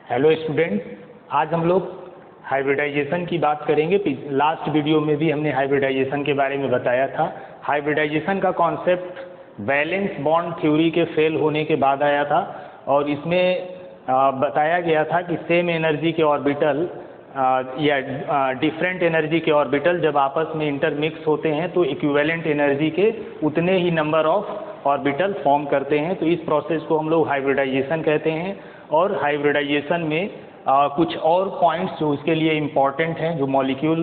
Hello student, आज हम लोग हाइब्रिडाइजेशन की बात करेंगे। लास्ट वीडियो में भी हमने हाइब्रिडाइजेशन के बारे में बताया था। हाइब्रिडाइजेशन का कॉन्सेप्ट वैलेंस बॉन्ड थ्योरी के फेल होने के बाद आया था और इसमें बताया गया था कि सेम एनर्जी के ऑर्बिटल या डिफरेंट एनर्जी के ऑर्बिटल जब आपस में इंटरमिक्स होते हैं तो इक्विवेलेंट एनर्जी के उतने ही नंबर ऑफ ऑर्बिटल फॉर्म करते हैं। तो इस प्रोसेस को हम लोग हाइब्रिडाइजेशन कहते हैं। और हाइब्रिडाइजेशन में कुछ और पॉइंट्स जो इसके लिए इम्पॉर्टेंट हैं, जो मॉलिक्यूल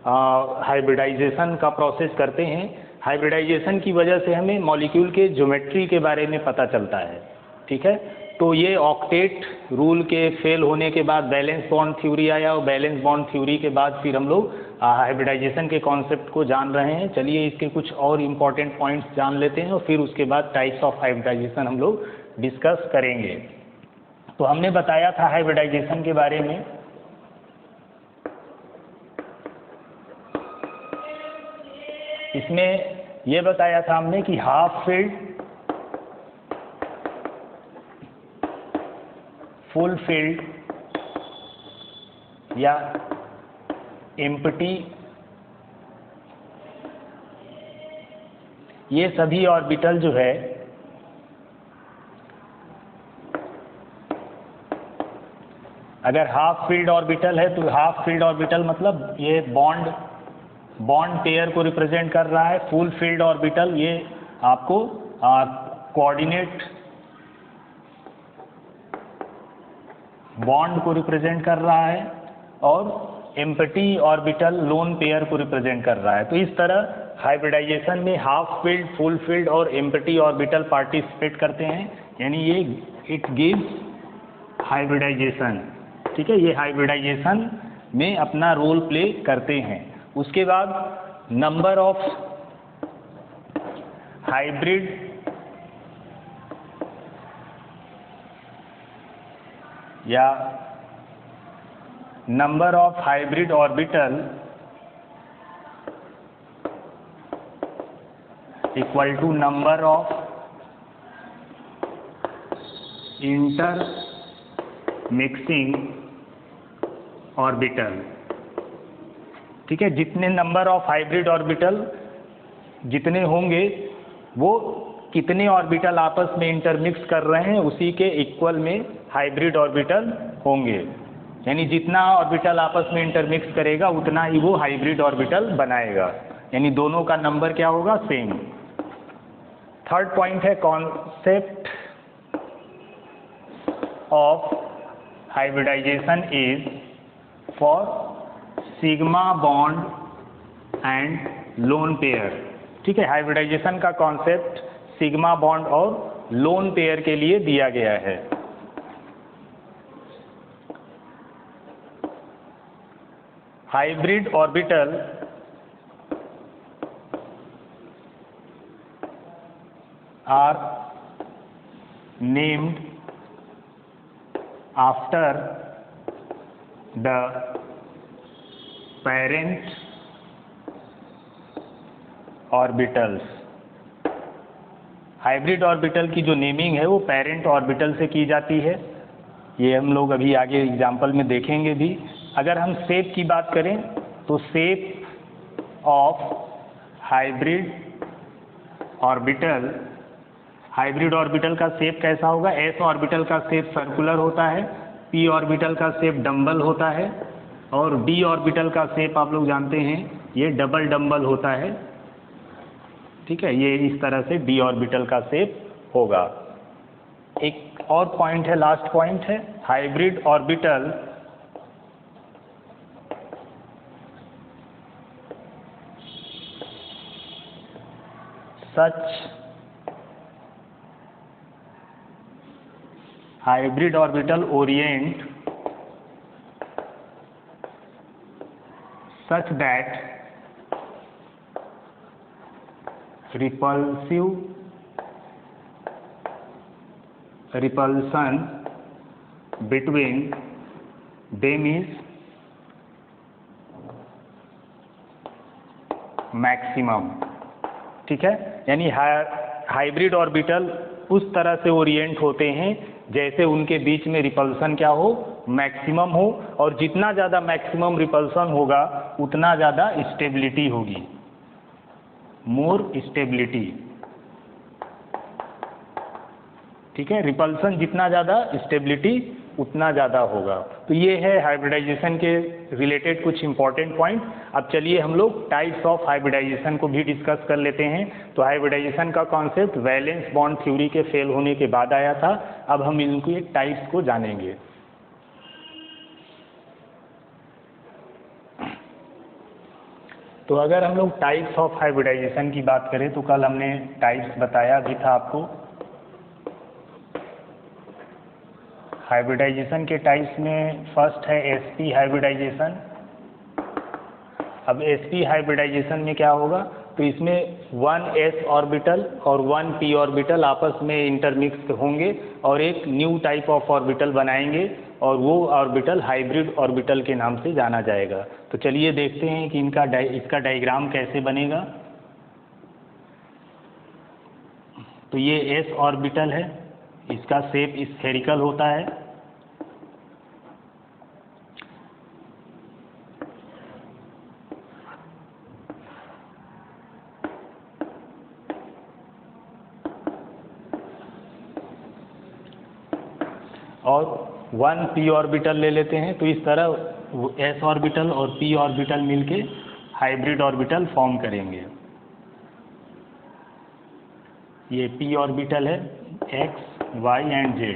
हाइब्रिडाइजेशन का प्रोसेस करते हैं। हाइब्रिडाइजेशन की वजह से हमें मॉलिक्यूल के ज्योमेट्री के बारे में पता चलता है। ठीक है, तो ये ऑक्टेट रूल के फेल होने के बाद बैलेंस बॉन्ड थ्योरी आया और बैलेंस बॉन्ड थ्योरी के बाद फिर हम लोग हाइब्रिडाइजेशन के कॉन्सेप्ट को जान रहे हैं। चलिए इसके कुछ और इम्पॉर्टेंट पॉइंट्स जान लेते हैं और फिर उसके बाद टाइप्स ऑफ हाइब्रिडाइजेशन हम लोग डिस्कस करेंगे। तो हमने बताया था हाइब्रिडाइजेशन के बारे में, इसमें ये बताया था हमने कि हाफ फील्ड, फुल फील्ड या एम्प्टी, ये सभी ऑर्बिटल जो है अगर हाफ फील्ड ऑर्बिटल है तो हाफ फील्ड ऑर्बिटल मतलब ये बॉन्ड पेयर को रिप्रेजेंट कर रहा है। फुल फील्ड ऑर्बिटल ये आपको कोऑर्डिनेट बॉन्ड को रिप्रेजेंट कर रहा है और एम्प्टी ऑर्बिटल लोन पेयर को रिप्रेजेंट कर रहा है। तो इस तरह हाइब्रिडाइजेशन में हाफ फील्ड, फुल फील्ड और एम्प्टी ऑर्बिटल पार्टिसिपेट करते हैं, यानी ये इट गिव्स हाइब्रिडाइजेशन। ठीक है, ये हाइब्रिडाइजेशन में अपना रोल प्ले करते हैं। उसके बाद नंबर ऑफ हाइब्रिड या number of hybrid orbital equal to number of intermixing orbital. ठीक है, जितने नंबर ऑफ हाइब्रिड ऑर्बिटल जितने होंगे वो कितने ऑर्बिटल आपस में इंटरमिक्स कर रहे हैं उसी के इक्वल में हाइब्रिड ऑर्बिटल होंगे। यानी जितना ऑर्बिटल आपस में इंटरमिक्स करेगा उतना ही वो हाइब्रिड ऑर्बिटल बनाएगा, यानी दोनों का नंबर क्या होगा, सेम। थर्ड पॉइंट है concept of hybridization is for sigma bond and lone pair. ठीक है, हाइब्रिडाइजेशन का कॉन्सेप्ट सिग्मा बॉन्ड और लोन पेयर के लिए दिया गया है। Hybrid orbital are named after the parent orbitals. Hybrid orbital की जो नेमिंग है वो पेरेंट ऑर्बिटल से की जाती है। ये हम लोग अभी आगे एग्जाम्पल में देखेंगे भी। अगर हम शेप की बात करें तो shape of hybrid orbital, hybrid orbital का शेप कैसा होगा, एस ऑर्बिटल का शेप सर्कुलर होता है, पी ऑर्बिटल का शेप डम्बल होता है और डी ऑर्बिटल का शेप आप लोग जानते हैं ये डबल डम्बल होता है। ठीक है, ये इस तरह से डी ऑर्बिटल का शेप होगा। एक और पॉइंट है, लास्ट पॉइंट है, hybrid orbital such hybrid orbital Orient such that repulsion between them is maximum। ठीक है, यानी हाइब्रिड ऑर्बिटल उस तरह से ओरिएंट होते हैं जैसे उनके बीच में रिपल्सन क्या हो, मैक्सिमम हो, और जितना ज़्यादा मैक्सिमम रिपल्सन होगा उतना ज़्यादा स्टेबिलिटी होगी, मोर स्टेबिलिटी। ठीक है, रिपल्सन जितना ज़्यादा स्टेबिलिटी उतना ज़्यादा होगा। तो ये है हाइब्रिडाइजेशन के रिलेटेड कुछ इंपॉर्टेंट पॉइंट। अब चलिए हम लोग टाइप्स ऑफ हाइब्रिडाइजेशन को भी डिस्कस कर लेते हैं। तो हाइब्रिडाइजेशन का कॉन्सेप्ट वैलेंस बॉन्ड थ्योरी के फेल होने के बाद आया था। अब हम इनके टाइप्स को जानेंगे। तो अगर हम लोग टाइप्स ऑफ हाइब्रिडाइजेशन की बात करें तो कल हमने टाइप्स बताया भी था आपको। हाइब्रिडाइजेशन के टाइप्स में फर्स्ट है sp हाइब्रिडाइजेशन। अब sp हाइब्रिडाइजेशन में क्या होगा, तो इसमें 1s ऑर्बिटल और 1p ऑर्बिटल आपस में इंटरमिक्स होंगे और एक न्यू टाइप ऑफ ऑर्बिटल बनाएंगे और वो ऑर्बिटल हाइब्रिड ऑर्बिटल के नाम से जाना जाएगा। तो चलिए देखते हैं कि इसका डायग्राम कैसे बनेगा। तो ये s ऑर्बिटल है, इसका शेप स्फेरिकल होता है। और 1p ऑर्बिटल ले लेते हैं। तो इस तरह s ऑर्बिटल और p ऑर्बिटल मिलके हाइब्रिड ऑर्बिटल फॉर्म करेंगे। ये p ऑर्बिटल है x, y एंड z।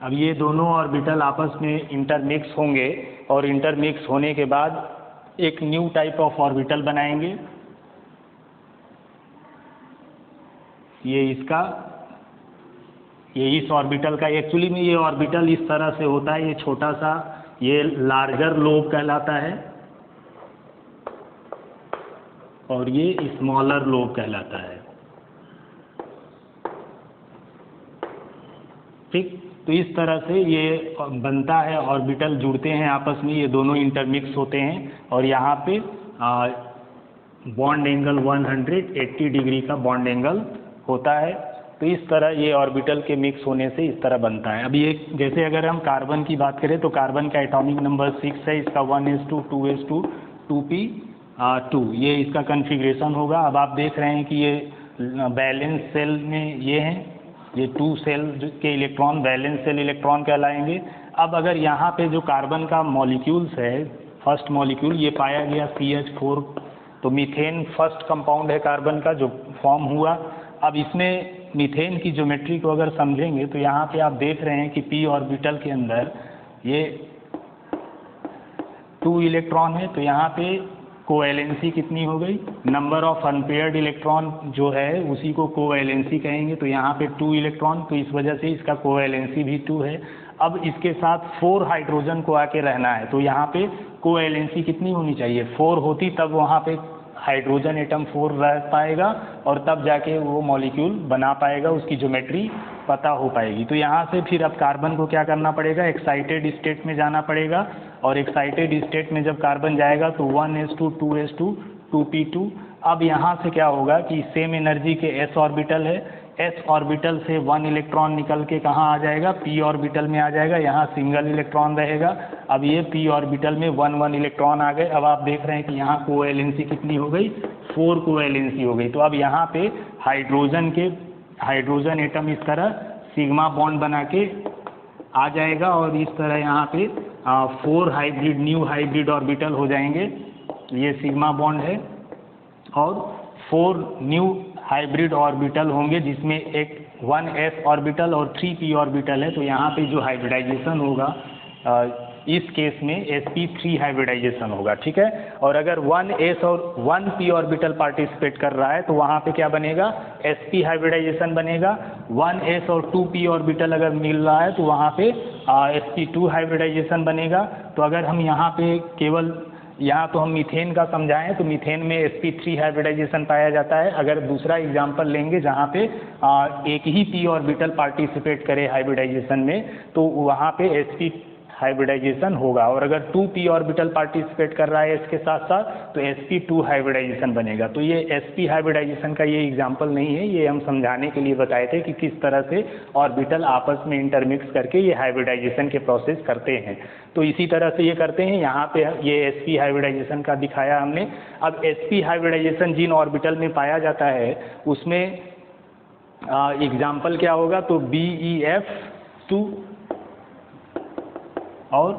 अब ये दोनों ऑर्बिटल आपस में इंटरमिक्स होंगे और इंटरमिक्स होने के बाद एक न्यू टाइप ऑफ ऑर्बिटल बनाएंगे। ये इस ऑर्बिटल का एक्चुअली में ये ऑर्बिटल इस तरह से होता है, ये छोटा सा, ये लार्जर लोब कहलाता है और ये स्मॉलर लोब कहलाता है। ठीक, तो इस तरह से ये बनता है, ऑर्बिटल जुड़ते हैं आपस में, ये दोनों इंटरमिक्स होते हैं और यहाँ पे बॉन्ड एंगल 180 डिग्री का बॉन्ड एंगल होता है। तो इस तरह ये ऑर्बिटल के मिक्स होने से इस तरह बनता है। अभी एक जैसे अगर हम कार्बन की बात करें तो कार्बन का एटॉमिक नंबर 6 है, इसका 1s2 2s2 2p2 ये इसका कन्फिग्रेशन होगा। अब आप देख रहे हैं कि ये वैलेंस सेल में ये हैं, ये 2 सेल के इलेक्ट्रॉन वैलेंस सेल इलेक्ट्रॉन कहलाएंगे। अब अगर यहाँ पे जो कार्बन का मॉलिक्यूल्स है, फर्स्ट मॉलिक्यूल ये पाया गया CH4, तो मीथेन फर्स्ट कंपाउंड है कार्बन का जो फॉर्म हुआ। अब इसमें मीथेन की ज्योमेट्री को अगर समझेंगे तो यहाँ पे आप देख रहे हैं कि p ऑर्बिटल के अंदर ये 2 इलेक्ट्रॉन है, तो यहाँ पे कोवैलेंसी कितनी हो गई, नंबर ऑफ अनपेयर्ड इलेक्ट्रॉन जो है उसी को कोवैलेंसी कहेंगे। तो यहाँ पे 2 इलेक्ट्रॉन, तो इस वजह से इसका कोवैलेंसी भी 2 है। अब इसके साथ 4 हाइड्रोजन को आके रहना है, तो यहाँ पे कोवैलेंसी कितनी होनी चाहिए, 4 होती, तब वहाँ पे हाइड्रोजन एटम 4 रह पाएगा और तब जाके वो मॉलिक्यूल बना पाएगा, उसकी ज्योमेट्री पता हो पाएगी। तो यहाँ से फिर अब कार्बन को क्या करना पड़ेगा, एक्साइटेड स्टेट में जाना पड़ेगा और एक्साइटेड स्टेट में जब कार्बन जाएगा तो 1s2 2s2 2p2। अब यहाँ से क्या होगा कि सेम एनर्जी के s ऑर्बिटल है, s ऑर्बिटल से 1 इलेक्ट्रॉन निकल के कहाँ आ जाएगा, p ऑर्बिटल में आ जाएगा, यहाँ सिंगल इलेक्ट्रॉन रहेगा। अब ये p ऑर्बिटल में 1 इलेक्ट्रॉन आ गए। अब आप देख रहे हैं कि यहाँ कोवैलेंसी कितनी हो गई, 4 कोवैलेंसी हो गई। तो अब यहाँ पे हाइड्रोजन एटम इस तरह सिग्मा बॉन्ड बना के आ जाएगा और इस तरह यहाँ पे 4 न्यू हाइब्रिड ऑर्बिटल हो जाएंगे। ये सिग्मा बॉन्ड है और 4 न्यू हाइब्रिड ऑर्बिटल होंगे जिसमें एक 1s ऑर्बिटल और 3p ऑर्बिटल है। तो यहाँ पे जो हाइब्रिडाइजेशन होगा इस केस में sp3 हाइब्रिडाइजेशन होगा। ठीक है, और अगर 1s और 1p ऑर्बिटल पार्टिसिपेट कर रहा है तो वहाँ पे क्या बनेगा, sp हाइब्रिडाइजेशन बनेगा। 1s और 2p ऑर्बिटल अगर मिल रहा है तो वहाँ पे sp2 हाइब्रिडाइजेशन बनेगा। तो अगर हम यहाँ पे केवल यहाँ तो हम मीथेन का समझाएं तो मीथेन में sp3 हाइब्रिडाइजेशन पाया जाता है। अगर दूसरा एग्जांपल लेंगे जहाँ पे एक ही p ऑर्बिटल पार्टिसिपेट करे हाइब्रिडाइजेशन में तो वहाँ पे sp हाइब्रिडाइजेशन होगा। और अगर 2p ऑर्बिटल पार्टिसिपेट कर रहा है इसके साथ साथ तो sp2 हाइब्रिडाइजेशन बनेगा। तो ये sp हाइब्रिडाइजेशन का ये एग्जाम्पल नहीं है, ये हम समझाने के लिए बताए थे कि किस तरह से ऑर्बिटल आपस में इंटरमिक्स करके ये हाइब्रिडाइजेशन के प्रोसेस करते हैं। तो इसी तरह से ये करते हैं। यहाँ पे ये sp हाइब्रिडाइजेशन का दिखाया हमने। अब sp हाइब्रिडाइजेशन जिन ऑर्बिटल में पाया जाता है उसमें एग्जाम्पल क्या होगा, तो BeF2 और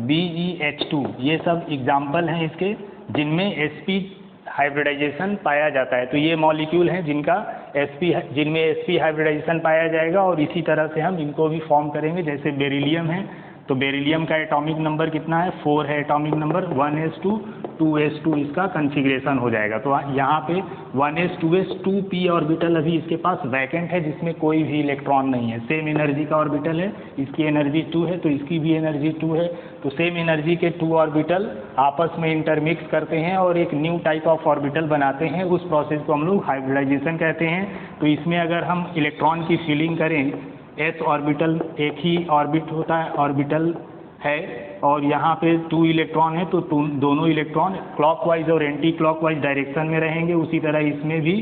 BeH2 ये सब एग्जाम्पल हैं इसके जिनमें sp हाइब्रिडाइजेशन पाया जाता है। तो ये मॉलिक्यूल हैं जिनमें sp हाइब्रिडाइजेशन पाया जाएगा और इसी तरह से हम इनको भी फॉर्म करेंगे। जैसे बेरिलियम है, तो बेरिलियम का एटॉमिक नंबर कितना है, 4 है एटॉमिक नंबर, 1s2 2s2 इसका कन्फिग्रेशन हो जाएगा। तो यहाँ पे 1s 2s 2p ऑर्बिटल अभी इसके पास वैकेंट है जिसमें कोई भी इलेक्ट्रॉन नहीं है। सेम एनर्जी का ऑर्बिटल है, इसकी एनर्जी 2 है तो इसकी भी एनर्जी 2 है। तो सेम एनर्जी के 2 ऑर्बिटल आपस में इंटरमिक्स करते हैं और एक न्यू टाइप ऑफ ऑर्बिटल बनाते हैं। उस प्रोसेस को हम लोग हाइब्रिडाइजेशन कहते हैं। तो इसमें अगर हम इलेक्ट्रॉन की फिलिंग करें, s ऑर्बिटल एक ही ऑर्बिटल है और यहाँ पे 2 इलेक्ट्रॉन है, तो दोनों इलेक्ट्रॉन क्लॉकवाइज और एंटी क्लॉकवाइज डायरेक्शन में रहेंगे। उसी तरह इसमें भी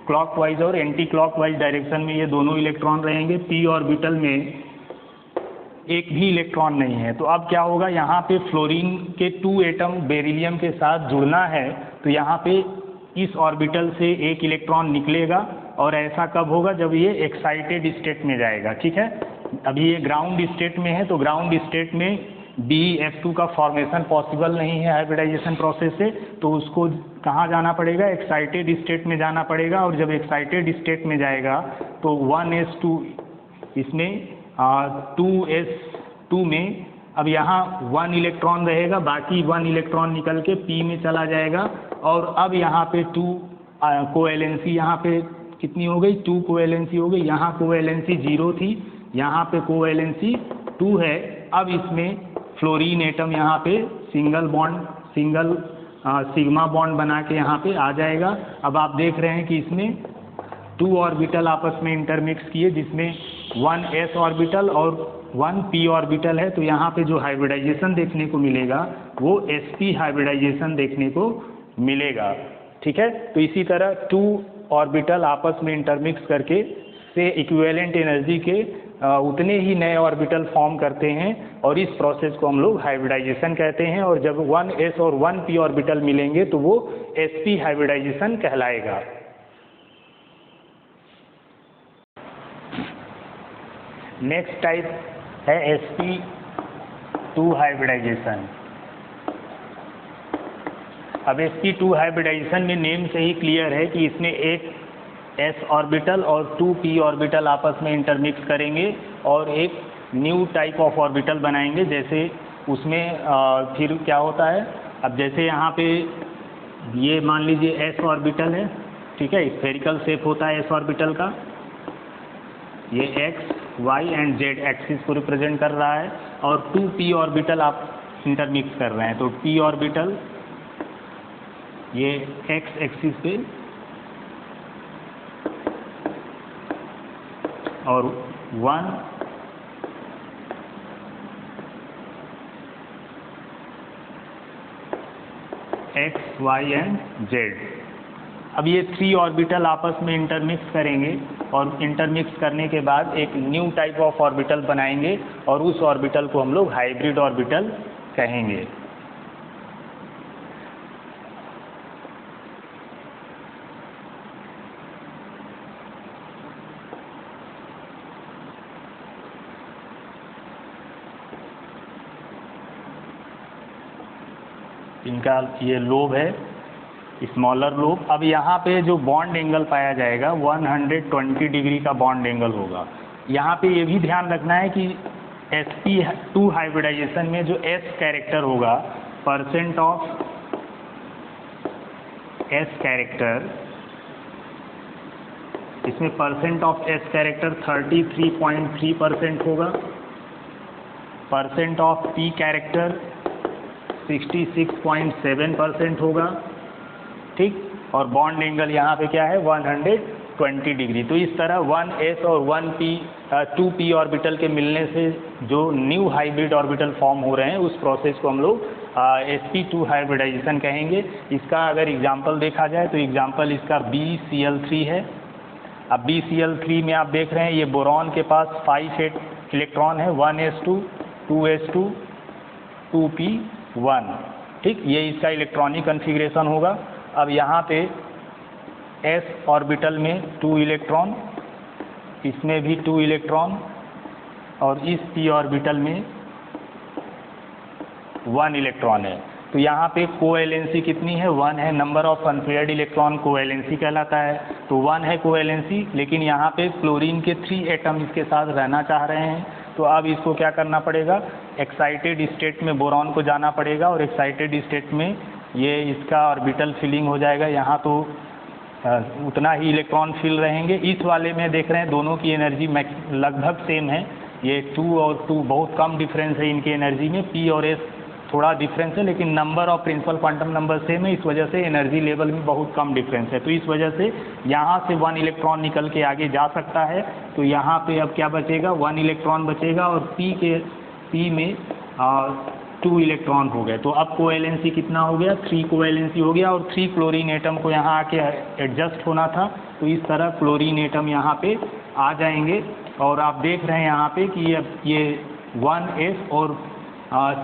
क्लॉकवाइज और एंटी क्लॉकवाइज डायरेक्शन में ये दोनों इलेक्ट्रॉन रहेंगे। p ऑर्बिटल में एक भी इलेक्ट्रॉन नहीं है। तो अब क्या होगा, यहाँ पे फ्लोरीन के 2 एटम बेरिलियम के साथ जुड़ना है, तो यहाँ पे इस ऑर्बिटल से एक इलेक्ट्रॉन निकलेगा। और ऐसा कब होगा, जब ये एक्साइटेड स्टेट में जाएगा। ठीक है, अभी ये ग्राउंड स्टेट में है, तो ग्राउंड स्टेट में BeF2 का फॉर्मेशन पॉसिबल नहीं है हाइब्रिडाइजेशन प्रोसेस से। तो उसको कहाँ जाना पड़ेगा, एक्साइटेड स्टेट में जाना पड़ेगा। और जब एक्साइटेड स्टेट में जाएगा तो 1s2 इसमें 2s2 में अब यहाँ 1 इलेक्ट्रॉन रहेगा, बाकी 1 इलेक्ट्रॉन निकल के p में चला जाएगा। और अब यहाँ पे 2 कोवैलेंसी यहाँ पे कितनी हो गई, 2 कोवैलेंसी हो गई। यहाँ कोवैलेंसी 0 थी, यहाँ पे कोवैलेंसी 2 है। अब इसमें फ्लोरीन एटम यहाँ पे सिंगल सिग्मा बॉन्ड बना के यहाँ पे आ जाएगा। अब आप देख रहे हैं कि इसमें 2 ऑर्बिटल आपस में इंटरमिक्स किए जिसमें 1s ऑर्बिटल और 1p ऑर्बिटल है। तो यहाँ पे जो हाइब्रिडाइजेशन देखने को मिलेगा वो sp हाइब्रिडाइजेशन देखने को मिलेगा। ठीक है, तो इसी तरह 2 ऑर्बिटल आपस में इंटरमिक्स करके से इक्विवेलेंट एनर्जी के उतने ही नए ऑर्बिटल फॉर्म करते हैं और इस प्रोसेस को हम लोग हाइब्रिडाइजेशन कहते हैं। और जब 1s और 1p ऑर्बिटल मिलेंगे तो वो sp हाइब्रिडाइजेशन कहलाएगा। नेक्स्ट टाइप है sp2 हाइब्रिडाइजेशन। अब sp2 हाइब्रिडाइजेशन में नेम से ही क्लियर है कि इसमें एक s ऑर्बिटल और 2p ऑर्बिटल आपस में इंटरमिक्स करेंगे और एक न्यू टाइप ऑफ ऑर्बिटल बनाएंगे। जैसे उसमें फिर क्या होता है, अब जैसे यहाँ पे ये मान लीजिए s ऑर्बिटल है, ठीक है, स्फेरिकल शेप होता है s ऑर्बिटल का। ये x, y and z axis को रिप्रेजेंट कर रहा है और 2p ऑर्बिटल आप इंटरमिक्स कर रहे हैं। तो p ऑर्बिटल ये x एक्सिस पे और 1 x, y एंड z। अब ये 3 ऑर्बिटल आपस में इंटरमिक्स करेंगे और इंटरमिक्स करने के बाद एक न्यू टाइप ऑफ ऑर्बिटल बनाएंगे और उस ऑर्बिटल को हम लोग हाइब्रिड ऑर्बिटल कहेंगे। इनका ये लोब है, स्मॉलर लोब। अब यहाँ पे जो बॉन्ड एंगल पाया जाएगा 120 डिग्री का बॉन्ड एंगल होगा। यहाँ पे ये भी ध्यान रखना है कि sp2 हाइब्रिडाइजेशन में जो s कैरेक्टर होगा, परसेंट ऑफ s कैरेक्टर, इसमें परसेंट ऑफ s कैरेक्टर 33.3% होगा, परसेंट ऑफ p कैरेक्टर 66.7% होगा। ठीक, और बॉन्ड एंगल यहाँ पे क्या है 120 20 डिग्री। तो इस तरह 1s और 2p ऑर्बिटल के मिलने से जो न्यू हाइब्रिड ऑर्बिटल फॉर्म हो रहे हैं उस प्रोसेस को हम लोग sp2 हाइब्रिडाइजेशन कहेंगे। इसका अगर एग्जांपल देखा जाए तो एग्जांपल इसका BCl3 है। अब BCl3 में आप देख रहे हैं ये बोरॉन के पास 5 इलेक्ट्रॉन है, 1s2 2s2 2p1, ठीक, ये इसका इलेक्ट्रॉनिक कन्फिग्रेशन होगा। अब यहाँ पे s ऑर्बिटल में 2 इलेक्ट्रॉन, इसमें भी 2 इलेक्ट्रॉन और इस p ऑर्बिटल में 1 इलेक्ट्रॉन है। तो यहाँ पे कोवैलेंसी कितनी है? 1 है। Number of unpaired electron covalency कहलाता है। तो 1 है कोवैलेंसी, लेकिन यहाँ पे क्लोरीन के 3 एटम इसके साथ रहना चाह रहे हैं। तो अब इसको क्या करना पड़ेगा? एक्साइटेड स्टेट में बोरॉन को जाना पड़ेगा और एक्साइटेड स्टेट में ये इसका ऑर्बिटल फिलिंग हो जाएगा। यहाँ तो उतना ही इलेक्ट्रॉन फिल रहेंगे। इस वाले में देख रहे हैं दोनों की एनर्जी लगभग सेम है। ये 2 और 2 बहुत कम डिफरेंस है इनकी एनर्जी में। p और s थोड़ा डिफरेंस है, लेकिन number of principal quantum number same है। इस वजह से एनर्जी लेवल में बहुत कम डिफरेंस है। तो इस वजह से यहाँ से 1 इलेक्ट्रॉन निकल के आगे जा सकता है। तो यहाँ पे अब क्या बचेगा? 1 इलेक्ट्रॉन बचेगा और p में 2 इलेक्ट्रॉन हो गए। तो अब कोवैलेंसी कितना हो गया? 3 कोवैलेंसी हो गया और 3 क्लोरीन एटम को यहाँ आके एडजस्ट होना था। तो इस तरह क्लोरीन एटम यहाँ पे आ जाएंगे और आप देख रहे हैं यहाँ पे कि ये 1s और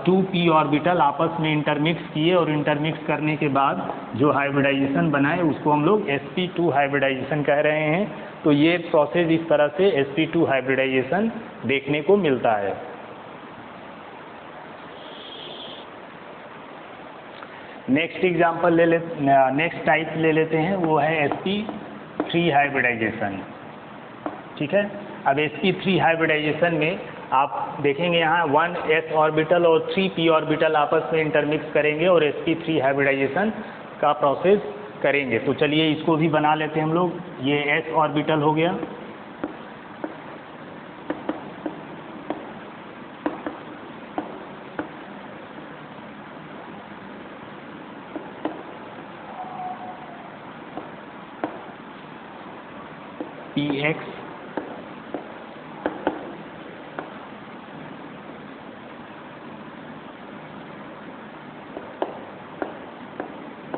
2p ऑर्बिटल आपस में इंटरमिक्स किए और इंटरमिक्स करने के बाद जो हाइब्रिडाइजेशन बनाए उसको हम लोग sp2 हाइब्रिडाइजेशन कह रहे हैं। तो ये प्रोसेस इस तरह से sp2 हाइब्रिडाइजेशन देखने को मिलता है। नेक्स्ट एग्जांपल नेक्स्ट टाइप ले लेते हैं, वो है sp3 हाइब्रिडाइजेशन। ठीक है। अब sp3 हाइब्रिडाइजेशन में आप देखेंगे यहाँ 1s ऑर्बिटल और 3p ऑर्बिटल आपस में इंटरमिक्स करेंगे और sp3 हाइब्रिडाइजेशन का प्रोसेस करेंगे। तो चलिए इसको भी बना लेते हैं हम लोग। ये s ऑर्बिटल हो गया, px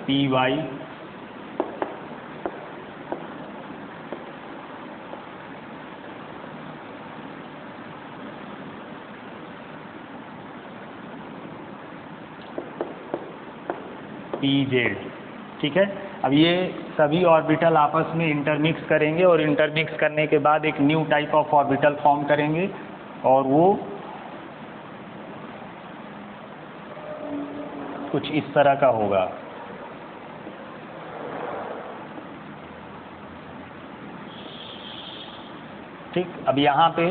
py pz। ठीक है। अब ये सभी ऑर्बिटल आपस में इंटरमिक्स करेंगे और इंटरमिक्स करने के बाद एक new type of orbital form करेंगे और वो कुछ इस तरह का होगा। ठीक। अब यहाँ पे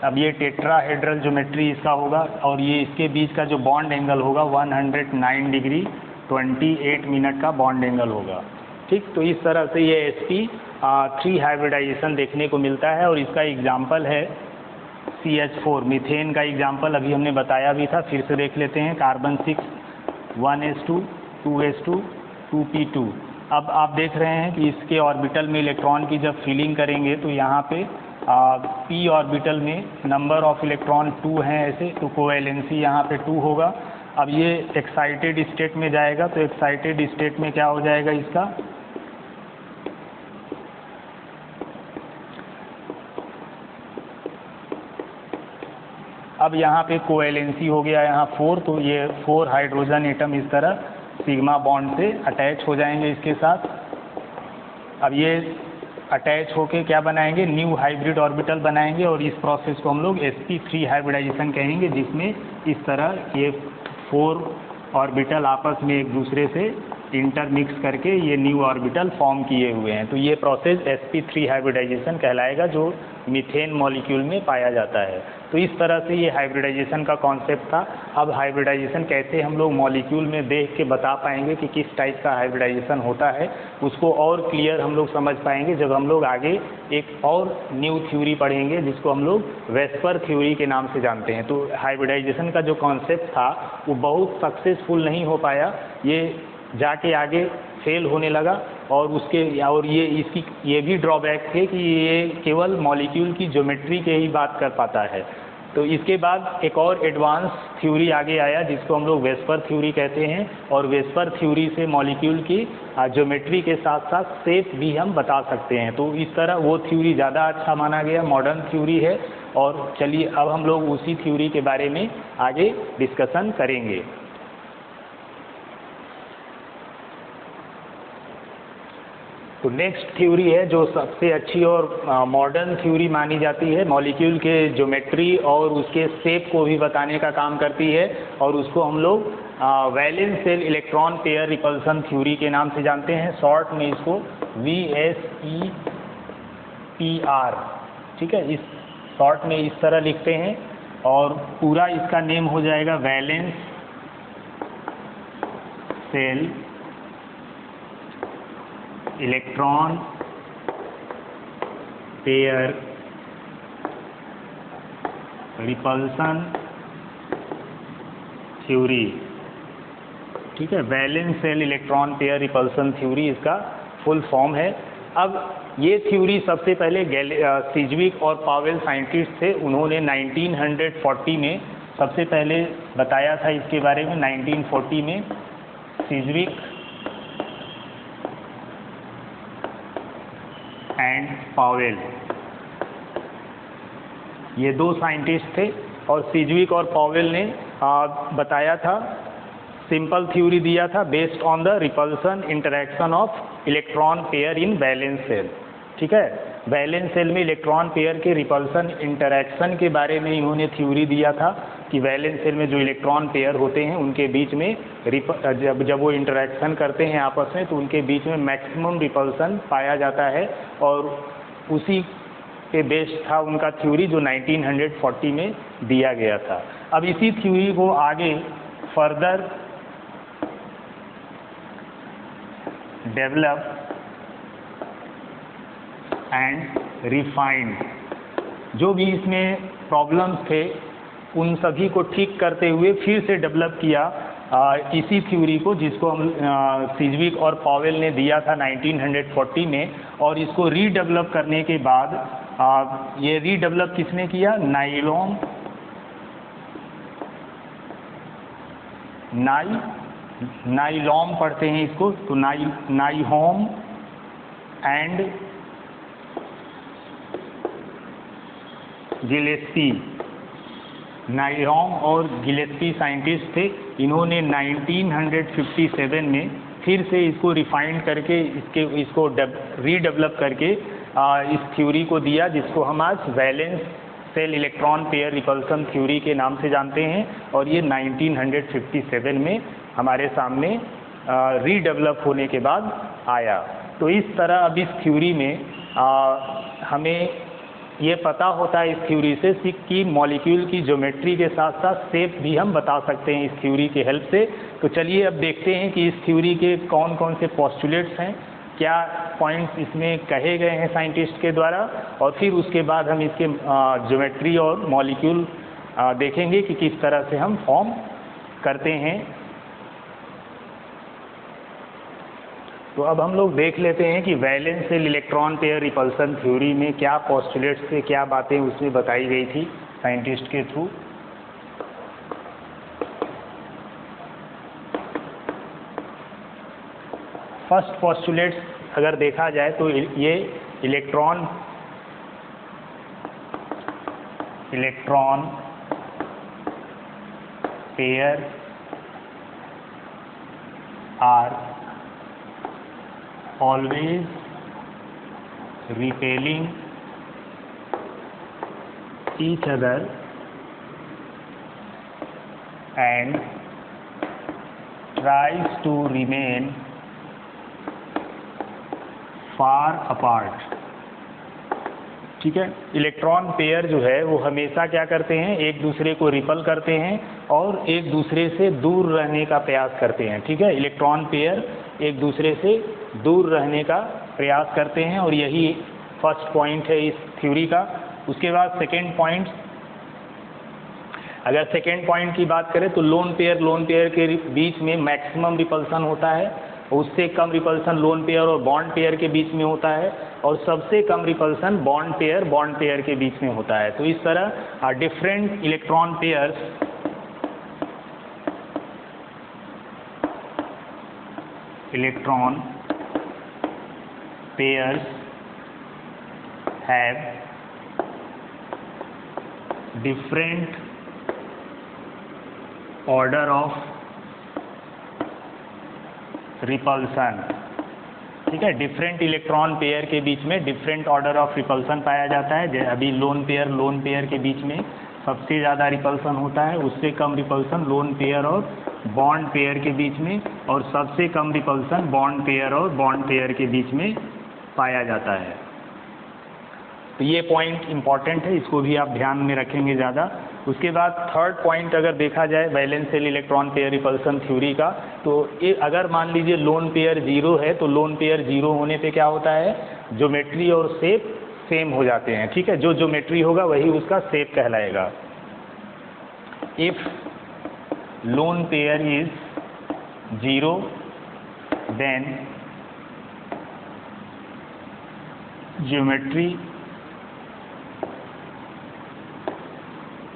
अब ये टेट्राहेड्रल ज्योमेट्री इसका होगा और ये इसके बीच का जो बॉन्ड एंगल होगा 109 डिग्री 28 मिनट का बॉन्ड एंगल होगा। ठीक। तो इस तरह से ये sp3 हाइब्रिडाइजेशन देखने को मिलता है और इसका एग्जाम्पल है CH4। मीथेन का एग्जाम्पल अभी हमने बताया भी था, फिर से देख लेते हैं। Carbon 6 1s2 2s2 2p2। अब आप देख रहे हैं कि इसके ऑर्बिटल में इलेक्ट्रॉन की जब फिलिंग करेंगे तो यहाँ पे p ऑर्बिटल में नंबर ऑफ इलेक्ट्रॉन 2 हैं ऐसे, तो कोवैलेंसी यहाँ पे 2 होगा। अब ये एक्साइटेड स्टेट में जाएगा, तो एक्साइटेड स्टेट में क्या हो जाएगा इसका? अब यहाँ पे कोवैलेंसी हो गया यहाँ 4, तो ये 4 हाइड्रोजन एटम इस तरह सिग्मा बॉन्ड से अटैच हो जाएंगे इसके साथ। अब ये अटैच होके क्या बनाएंगे? न्यू हाइब्रिड ऑर्बिटल बनाएंगे और इस प्रोसेस को हम लोग sp3 हाइब्रिडाइजेशन कहेंगे, जिसमें इस तरह ये 4 ऑर्बिटल आपस में एक दूसरे से इंटरमिक्स करके ये न्यू ऑर्बिटल फॉर्म किए हुए हैं। तो ये प्रोसेस sp3 हाइब्रिडाइजेशन कहलाएगा, जो मीथेन मॉलिक्यूल में पाया जाता है। तो इस तरह से ये हाइब्रिडाइजेशन का कॉन्सेप्ट था। अब हाइब्रिडाइजेशन कैसे हम लोग मॉलिक्यूल में देख के बता पाएंगे कि किस टाइप का हाइब्रिडाइजेशन होता है, उसको और क्लियर हम लोग समझ पाएंगे जब हम लोग आगे एक और न्यू थ्योरी पढ़ेंगे जिसको हम लोग वेस्पर थ्योरी के नाम से जानते हैं। तो हाइब्रिडाइजेशन का जो कॉन्सेप्ट था वो बहुत सक्सेसफुल नहीं हो पाया, ये जाके आगे फेल होने लगा। और ये भी ड्रॉबैक थे कि ये केवल मॉलिक्यूल की ज्योमेट्री के ही बात कर पाता है। तो इसके बाद एक और एडवांस थ्योरी आगे आया जिसको हम लोग वेस्पर थ्योरी कहते हैं, और वेस्पर थ्योरी से मॉलिक्यूल की ज्योमेट्री के साथ साथ शेप भी हम बता सकते हैं। तो इस तरह वो थ्योरी ज़्यादा अच्छा माना गया, मॉडर्न थ्योरी है। और चलिए अब हम लोग उसी थ्योरी के बारे में आगे डिस्कशन करेंगे। तो नेक्स्ट थ्योरी है जो सबसे अच्छी और मॉडर्न थ्योरी मानी जाती है, मॉलिक्यूल के ज्योमेट्री और उसके शेप को भी बताने का काम करती है, और उसको हम लोग valence shell electron pair repulsion theory के नाम से जानते हैं। शॉर्ट में इसको VSEPR, ठीक है, इस शॉर्ट में इस तरह लिखते हैं, और पूरा इसका नेम हो जाएगा valence shell electron pair repulsion theory, ठीक है। Valence shell electron pair repulsion theory इसका फुल फॉर्म है। अब ये थ्योरी सबसे पहले सिज्विक और पावेल साइंटिस्ट थे, उन्होंने 1940 में सबसे पहले बताया था इसके बारे में। 1940 में सिज्विक एंड पावेल, ये दो साइंटिस्ट थे, और सिज्विक और पावेल ने बताया था, सिंपल थ्योरी दिया था based on the repulsion interaction of electron pair in valence shell, ठीक है। वैलेंस सेल में इलेक्ट्रॉन पेयर के रिपल्सन इंटरेक्शन के बारे में इन्होंने थ्योरी दिया था कि वैलेंस सेल में जो इलेक्ट्रॉन पेयर होते हैं उनके बीच में जब वो इंटरेक्शन करते हैं आपस में, तो उनके बीच में मैक्सिमम रिपल्सन पाया जाता है, और उसी पे बेस्ड था उनका थ्योरी जो 1940 में दिया गया था। अब इसी थ्योरी को आगे फर्दर डेवलप एंड रिफाइंड, जो भी इसमें प्रॉब्लम्स थे उन सभी को ठीक करते हुए फिर से डेवलप किया इसी थ्योरी को, जिसको हम सिज्विक और पावेल ने दिया था 1940 में। और इसको रीडेवलप करने के बाद ये रीडेवलप किसने किया? नाइलॉम पढ़ते हैं इसको, तो नाइहोम एंड गिलेस्पी, नाइलॉम और गिलेस्पी साइंटिस्ट थे। इन्होंने 1957 में फिर से इसको रिफाइंड करके इसको रीडेवलप करके इस थ्योरी को दिया, जिसको हम आज valence shell electron pair repulsion theory के नाम से जानते हैं। और ये 1957 में हमारे सामने रीडेवलप होने के बाद आया। तो इस तरह अब इस थ्योरी में हमें ये पता होता है इस थ्योरी से कि मॉलिक्यूल की ज्योमेट्री के साथ साथ शेप भी हम बता सकते हैं इस थ्योरी के हेल्प से। तो चलिए अब देखते हैं कि इस थ्योरी के कौन कौन से पोस्टुलेट्स हैं, क्या पॉइंट्स इसमें कहे गए हैं साइंटिस्ट के द्वारा, और फिर उसके बाद हम इसके ज्योमेट्री और मॉलिक्यूल देखेंगे कि किस तरह से हम फॉर्म करते हैं। तो अब हम लोग देख लेते हैं कि valence shell electron pair repulsion theory में क्या पोस्टुलेट्स से क्या बातें उसमें बताई गई थी साइंटिस्ट के थ्रू। फर्स्ट पोस्टुलेट्स अगर देखा जाए तो ये electron pair are always repelling each other and tries to remain far apart, ठीक है। इलेक्ट्रॉन पेयर जो है वो हमेशा क्या करते हैं, एक दूसरे को रिपल करते हैं और एक दूसरे से दूर रहने का प्रयास करते हैं, ठीक है। इलेक्ट्रॉन पेयर एक दूसरे से दूर रहने का प्रयास करते हैं, और यही फर्स्ट पॉइंट है इस थ्योरी का। उसके बाद सेकेंड पॉइंट, अगर सेकेंड पॉइंट की बात करें तो लोन पेयर के बीच में मैक्सिमम रिपल्सन होता है, उससे कम रिपल्सन लोन पेयर और बॉन्ड पेयर के बीच में होता है, और सबसे कम रिपल्सन बॉन्ड पेयर के बीच में होता है। तो इस तरह different electron pairs have different order of repulsion. ठीक है, डिफरेंट इलेक्ट्रॉन पेयर के बीच में डिफरेंट ऑर्डर ऑफ रिपल्सन पाया जाता है। अभी लोन पेयर के बीच में सबसे ज़्यादा रिपल्सन होता है, उससे कम रिपल्सन लोन पेयर और बॉन्ड पेयर के बीच में, और सबसे कम रिपल्सन बॉन्ड पेयर और बॉन्ड पेयर के बीच में पाया जाता है। तो ये पॉइंट इंपॉर्टेंट है, इसको भी आप ध्यान में रखेंगे ज़्यादा। उसके बाद थर्ड पॉइंट अगर देखा जाए valence shell electron pair repulsion theory का, तो ये अगर मान लीजिए लोन पेयर 0 है, तो लोन पेयर 0 होने पे क्या होता है, ज्योमेट्री और शेप सेम हो जाते हैं। ठीक है, जो ज्योमेट्री होगा वही उसका शेप कहलाएगा। If lone pair is 0 then geometry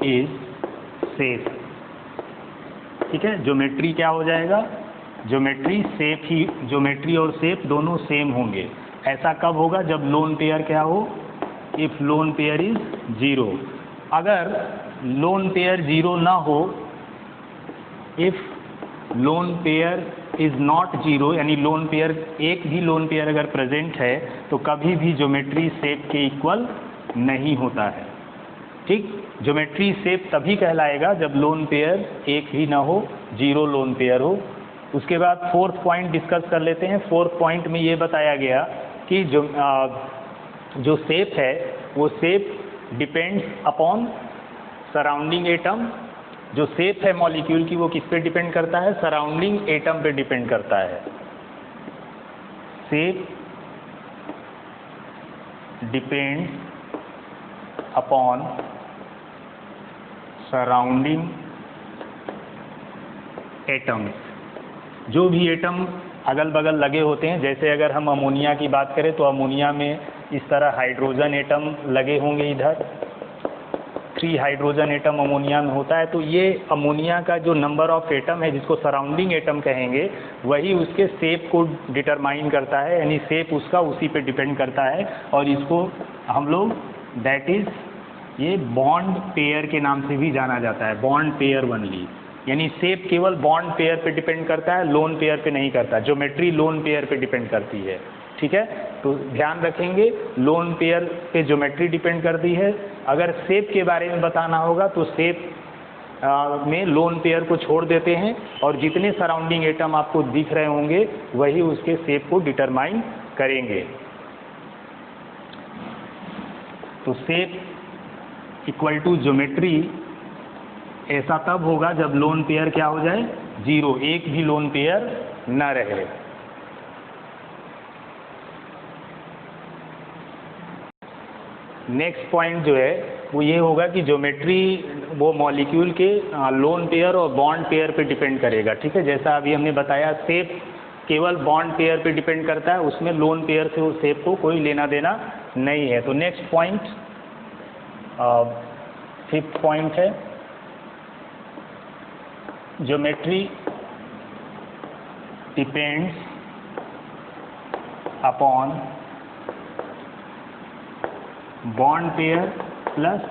is same. ठीक है, ज्योमेट्री क्या हो जाएगा, ज्योमेट्री और शेप दोनों सेम होंगे। ऐसा कब होगा, जब लोन पेयर क्या हो, इफ लोन पेयर इज 0। अगर लोन पेयर 0 ना हो, if lone pair is not 0, यानी लोन पेयर एक भी लोन पेयर अगर प्रेजेंट है तो कभी भी ज्योमेट्री शेप के इक्वल नहीं होता है। ठीक, ज्योमेट्री शेप तभी कहलाएगा जब लोन पेयर एक ही ना हो, 0 लोन पेयर हो। उसके बाद फोर्थ पॉइंट डिस्कस कर लेते हैं। फोर्थ पॉइंट में ये बताया गया कि जो शेप है वो shape depends upon surrounding atom. जो शेप है मॉलिक्यूल की वो किस पे डिपेंड करता है, सराउंडिंग एटम पे डिपेंड करता है। Shape depends upon surrounding atoms. जो भी एटम अगल बगल लगे होते हैं, जैसे अगर हम अमोनिया की बात करें तो अमोनिया में इस तरह हाइड्रोजन एटम लगे होंगे, इधर 3 हाइड्रोजन एटम अमोनिया में होता है। तो ये अमोनिया का जो नंबर ऑफ एटम है, जिसको सराउंडिंग एटम कहेंगे, वही उसके शेप को डिटरमाइन करता है, यानी शेप उसका उसी पे डिपेंड करता है। और इसको हम लोग दैट इज ये बॉन्ड पेयर के नाम से भी जाना जाता है, बॉन्ड पेयर ओनली। यानी शेप केवल बॉन्ड पेयर पे डिपेंड करता है, लोन पेयर पे नहीं करता। ज्योमेट्री लोन पेयर पे डिपेंड करती है। ठीक है, तो ध्यान रखेंगे, लोन पेयर पे ज्योमेट्री डिपेंड करती है। अगर शेप के बारे में बताना होगा तो शेप में लोन पेयर को छोड़ देते हैं, और जितने सराउंडिंग एटम आपको दिख रहे होंगे वही उसके शेप को डिटरमाइन करेंगे। तो शेप इक्वल टू ज्योमेट्री ऐसा तब होगा जब लोन पेयर क्या हो जाए, 0, एक भी लोन पेयर न रहे। नेक्स्ट पॉइंट जो है वो ये होगा कि ज्योमेट्री वो मॉलिक्यूल के लोन पेयर और बॉन्ड पेयर पे डिपेंड करेगा। ठीक है, जैसा अभी हमने बताया शेप केवल बॉन्ड पेयर पे डिपेंड करता है, उसमें लोन पेयर से उस शेप को कोई लेना देना नहीं है। तो नेक्स्ट पॉइंट, फिफ्थ पॉइंट है, geometry depends upon bond pair plus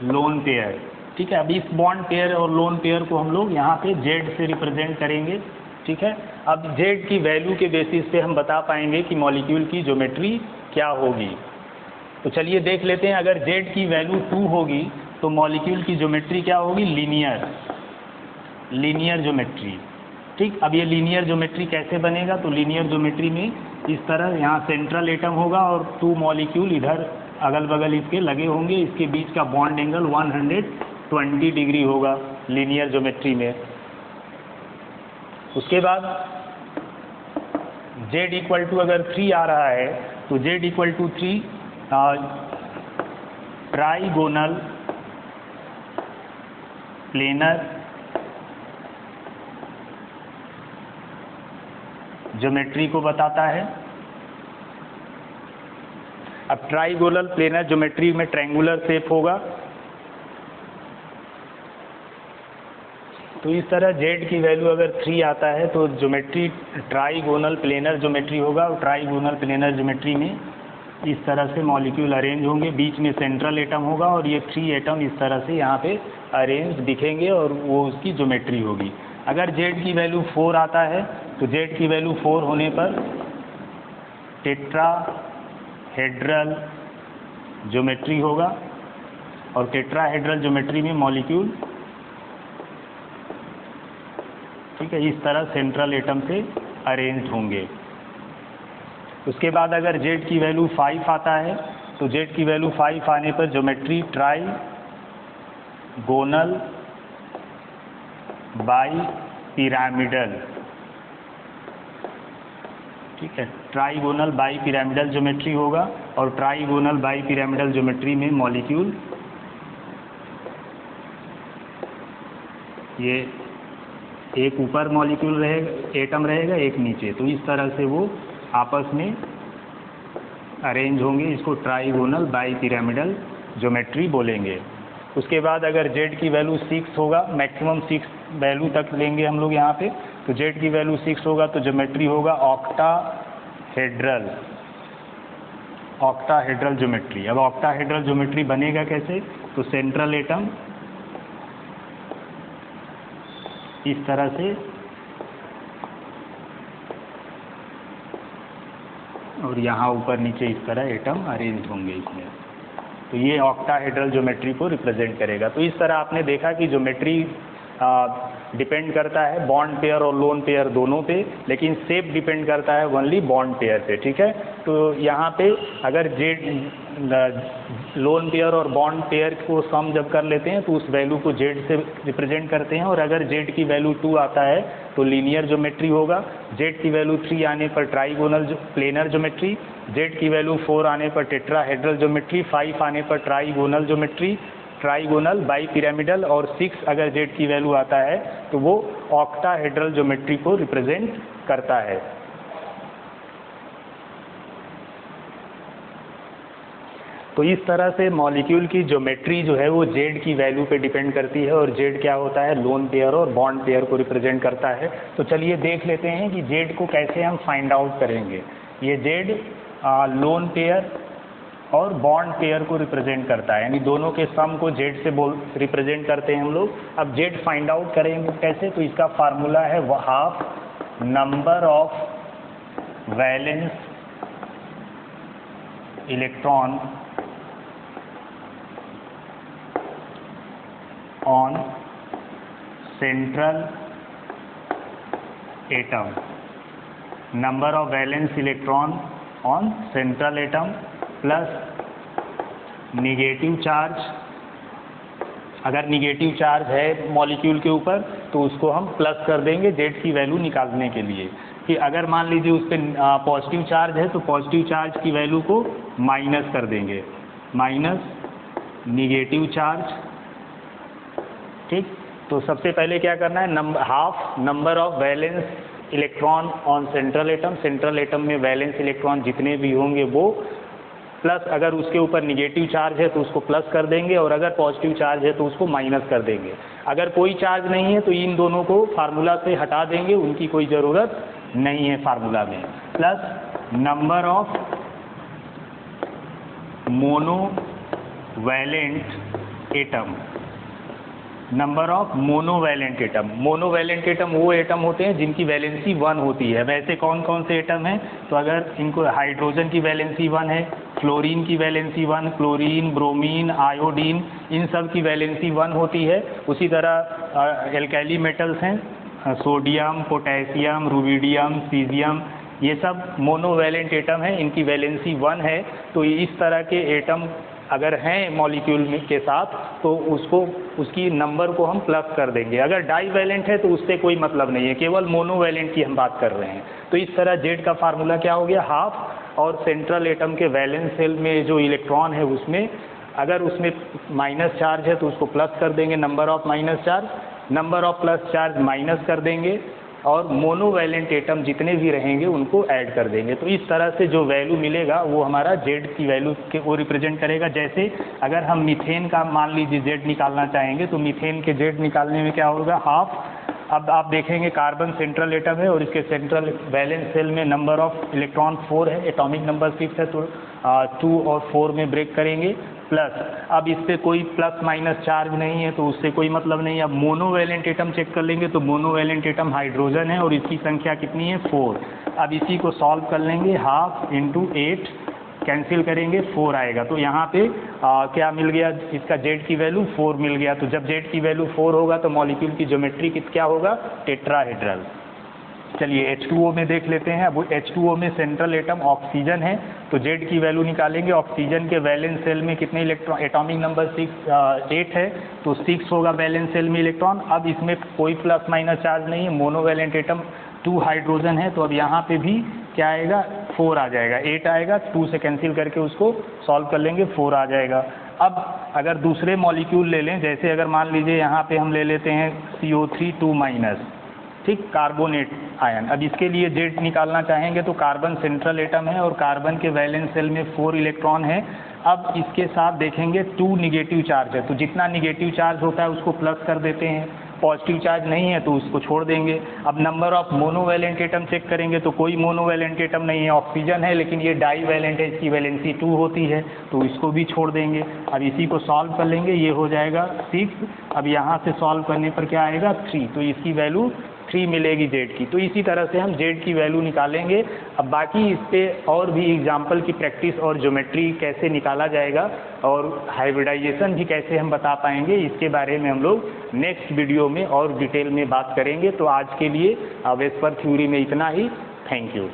lone pair. ठीक है, अब इस बॉन्ड पेयर और लोन पेयर को हम लोग यहाँ पे Z से रिप्रेजेंट करेंगे। ठीक है, अब Z की वैल्यू के बेसिस पे हम बता पाएंगे कि मॉलिक्यूल की ज्योमेट्री क्या होगी। तो चलिए देख लेते हैं, अगर Z की वैल्यू 2 होगी तो मॉलिक्यूल की ज्योमेट्री क्या होगी, लीनियर ज्योमेट्री। ठीक, अब ये लीनियर ज्योमेट्री कैसे बनेगा, तो लीनियर ज्योमेट्री में इस तरह यहाँ सेंट्रल एटम होगा और 2 मॉलिक्यूल इधर अगल बगल इसके लगे होंगे, इसके बीच का बॉन्ड एंगल 120 डिग्री होगा लीनियर ज्योमेट्री में। उसके बाद Z इक्वल टू अगर 3 आ रहा है तो Z equal to 3 trigonal planar geometry को बताता है। अब ट्राइगोनल प्लेनर ज्योमेट्री में ट्रायंगुलर शेप होगा, तो इस तरह z की वैल्यू अगर 3 आता है तो ज्योमेट्री ट्राइगोनल प्लेनर ज्योमेट्री होगा, और ट्राइगोनल प्लेनर ज्योमेट्री में इस तरह से मॉलिक्यूल अरेंज होंगे, बीच में सेंट्रल एटम होगा और ये 3 एटम इस तरह से यहाँ पे अरेंज दिखेंगे और वो उसकी ज्योमेट्री होगी। अगर z की वैल्यू 4 आता है तो z की वैल्यू 4 होने पर टेट्राहेड्रल ज्योमेट्री होगा, और टेट्राहेड्रल ज्योमेट्री में मॉलिक्यूल, ठीक है, इस तरह सेंट्रल एटम से अरेंज होंगे। उसके बाद अगर z की वैल्यू 5 आता है तो z की वैल्यू 5 आने पर ज्योमेट्री ट्राइगोनल बाई पिरामिडल, ठीक है, ट्राइगोनल बाई पिरामिडल ज्योमेट्री होगा, और ट्राइगोनल बाई पिरामिडल ज्योमेट्री में मॉलिक्यूल ये एक ऊपर मॉलिक्यूल रहेगा, एटम रहेगा, एक नीचे, तो इस तरह से वो आपस में अरेंज होंगे। इसको ट्राइगोनल बाई पिरामिडल ज्योमेट्री बोलेंगे। उसके बाद अगर z की वैल्यू 6 होगा, मैक्सिमम 6 वैल्यू तक लेंगे हम लोग यहाँ पे, तो z की वैल्यू 6 होगा तो ज्योमेट्री होगा ऑक्टाहेड्रल ज्योमेट्री। अब ऑक्टाहेड्रल ज्योमेट्री बनेगा कैसे, तो सेंट्रल एटम इस तरह से, और यहाँ ऊपर नीचे इस तरह एटम अरेंज होंगे इसमें, तो ये ऑक्टाहेड्रल ज्योमेट्री को रिप्रेजेंट करेगा। तो इस तरह आपने देखा कि ज्योमेट्री डिपेंड करता है बॉन्ड पेयर और लोन पेयर दोनों पे, लेकिन शेप डिपेंड करता है ओनली बॉन्ड पेयर पे, ठीक है। तो यहाँ पे अगर z लोन पेयर और बॉन्ड पेयर को सम जब कर लेते हैं तो उस वैल्यू को z से रिप्रेजेंट करते हैं, और अगर z की वैल्यू 2 आता है तो लीनियर ज्योमेट्री होगा, z की वैल्यू 3 आने पर ट्राइगोनल प्लेनर ज्योमेट्री, z की वैल्यू 4 आने पर टेट्राहेड्रल ज्योमेट्री, 5 आने पर trigonal geometry, trigonal bi pyramidal, और 6 अगर z की वैल्यू आता है तो वो ऑक्टाहेड्रल ज्योमेट्री को रिप्रेजेंट करता है। तो इस तरह से मॉलिक्यूल की ज्योमेट्री जो है वो z की वैल्यू पे डिपेंड करती है, और z क्या होता है, लोन पेयर और बॉन्ड पेयर को रिप्रेजेंट करता है। तो चलिए देख लेते हैं कि z को कैसे हम फाइंड आउट करेंगे। ये z लोन पेयर और बॉन्ड पेयर को रिप्रेजेंट करता है, यानी दोनों के सम को z से रिप्रेजेंट करते हैं हम लोग। अब z फाइंड आउट करेंगे कैसे, तो इसका फार्मूला है half number of valence electron on central atom, number of valence electron on central atom plus negative charge. अगर निगेटिव चार्ज है मॉलिक्यूल के ऊपर तो उसको हम प्लस कर देंगे z की वैल्यू निकालने के लिए। कि अगर मान लीजिए उस पर पॉजिटिव चार्ज है तो पॉजिटिव चार्ज की वैल्यू को माइनस कर देंगे, माइनस निगेटिव चार्ज, ठीक। तो सबसे पहले क्या करना है, half number of valence electron on central atom, central atom में वैलेंस इलेक्ट्रॉन जितने भी होंगे वो, प्लस अगर उसके ऊपर निगेटिव चार्ज है तो उसको प्लस कर देंगे, और अगर पॉजिटिव चार्ज है तो उसको माइनस कर देंगे। अगर कोई चार्ज नहीं है तो इन दोनों को फार्मूला से हटा देंगे, उनकी कोई ज़रूरत नहीं है फार्मूला में। Plus number of monovalent atom, number of monovalent atom. Monovalent atom वो एटम होते हैं जिनकी वैलेंसी 1 होती है। वैसे कौन कौन से एटम हैं, तो अगर इनको हाइड्रोजन की वैलेंसी 1 है, फ्लोरीन की वैलेंसी 1, क्लोरीन, ब्रोमीन, आयोडीन, इन सब की वैलेंसी 1 होती है। उसी तरह एल्कैली मेटल्स हैं, सोडियम, पोटेशियम, रुबिडियम, सीजियम, ये सब मोनोवैलेंट एटम हैं, इनकी वैलेंसी 1 है। तो इस तरह के एटम अगर हैं मॉलिक्यूल में के साथ तो उसको उसकी नंबर को हम प्लस कर देंगे। अगर डाईवैलेंट है तो उससे कोई मतलब नहीं है, केवल मोनोवैलेंट की हम बात कर रहे हैं। तो इस तरह Z का फार्मूला क्या हो गया, हाफ, और सेंट्रल एटम के वैलेंस सेल में जो इलेक्ट्रॉन है उसमें अगर उसमें माइनस चार्ज है तो उसको प्लस कर देंगे, number of minus charge, number of plus charge minus कर देंगे, और मोनोवैलेंट एटम जितने भी रहेंगे उनको ऐड कर देंगे। तो इस तरह से जो वैल्यू मिलेगा वो हमारा Z की वैल्यू के वो रिप्रेजेंट करेगा। जैसे अगर हम मीथेन का मान लीजिए Z निकालना चाहेंगे तो मीथेन के Z निकालने में क्या होगा, हाफ। अब आप देखेंगे कार्बन सेंट्रल एटम है और इसके सेंट्रल वैलेंस शेल में नंबर ऑफ इलेक्ट्रॉन 4 है, एटॉमिक नंबर 6 है, तो 2 और 4 में ब्रेक करेंगे। प्लस अब इस पर कोई प्लस माइनस चार्ज नहीं है तो उससे कोई मतलब नहीं। अब मोनोवैलेंट एटम चेक कर लेंगे तो मोनोवैलेंट एटम हाइड्रोजन है और इसकी संख्या कितनी है, 4। अब इसी को सॉल्व कर लेंगे, हाफ इंटू 8 कैंसिल करेंगे, 4 आएगा। तो यहाँ पे क्या मिल गया, इसका Z की वैल्यू 4 मिल गया। तो जब Z की वैल्यू 4 होगा तो मॉलिक्यूल की ज्योमेट्री क्या होगा, टेट्राहेड्रल। चलिए H2O में देख लेते हैं। अब H2O में सेंट्रल एटम ऑक्सीजन है तो Z की वैल्यू निकालेंगे। ऑक्सीजन के वैलेंस सेल में कितने इलेक्ट्रॉन, एटॉमिक नंबर 8 है तो 6 होगा वैलेंस सेल में इलेक्ट्रॉन। अब इसमें कोई प्लस माइनस चार्ज नहीं है, मोनोवैलेंट एटम 2 हाइड्रोजन है तो अब यहाँ पे भी क्या आएगा, 4 आ जाएगा। 8 आएगा, 2 से कैंसिल करके उसको सॉल्व कर लेंगे, 4 आ जाएगा। अब अगर दूसरे मॉलिक्यूल ले लें, जैसे अगर मान लीजिए यहाँ पे हम ले लेते हैं CO3 2-, ठीक, कार्बोनेट आयन। अब इसके लिए Z निकालना चाहेंगे तो कार्बन सेंट्रल एटम है और कार्बन के वैलेंस सेल में 4 इलेक्ट्रॉन है। अब इसके साथ देखेंगे 2 निगेटिव चार्ज है तो जितना निगेटिव चार्ज होता है उसको प्लस कर देते हैं, पॉजिटिव चार्ज नहीं है तो उसको छोड़ देंगे। अब number of monovalent atom check करेंगे तो कोई मोनोवैलेंट एटम नहीं है, ऑक्सीजन है लेकिन ये डाईवैलेंट है, इसकी वैलेंसी 2 होती है तो इसको भी छोड़ देंगे। अब इसी को सॉल्व कर लेंगे, ये हो जाएगा 6। अब यहाँ से सॉल्व करने पर क्या आएगा, 3, तो इसकी वैल्यू 3 मिलेगी Z की। तो इसी तरह से हम Z की वैल्यू निकालेंगे। अब बाकी इस पर और भी एग्जाम्पल की प्रैक्टिस और ज्योमेट्री कैसे निकाला जाएगा और हाइब्रिडाइजेशन भी कैसे हम बता पाएंगे, इसके बारे में हम लोग नेक्स्ट वीडियो में और डिटेल में बात करेंगे। तो आज के लिए वेस्पर थ्योरी में इतना ही। Thank you.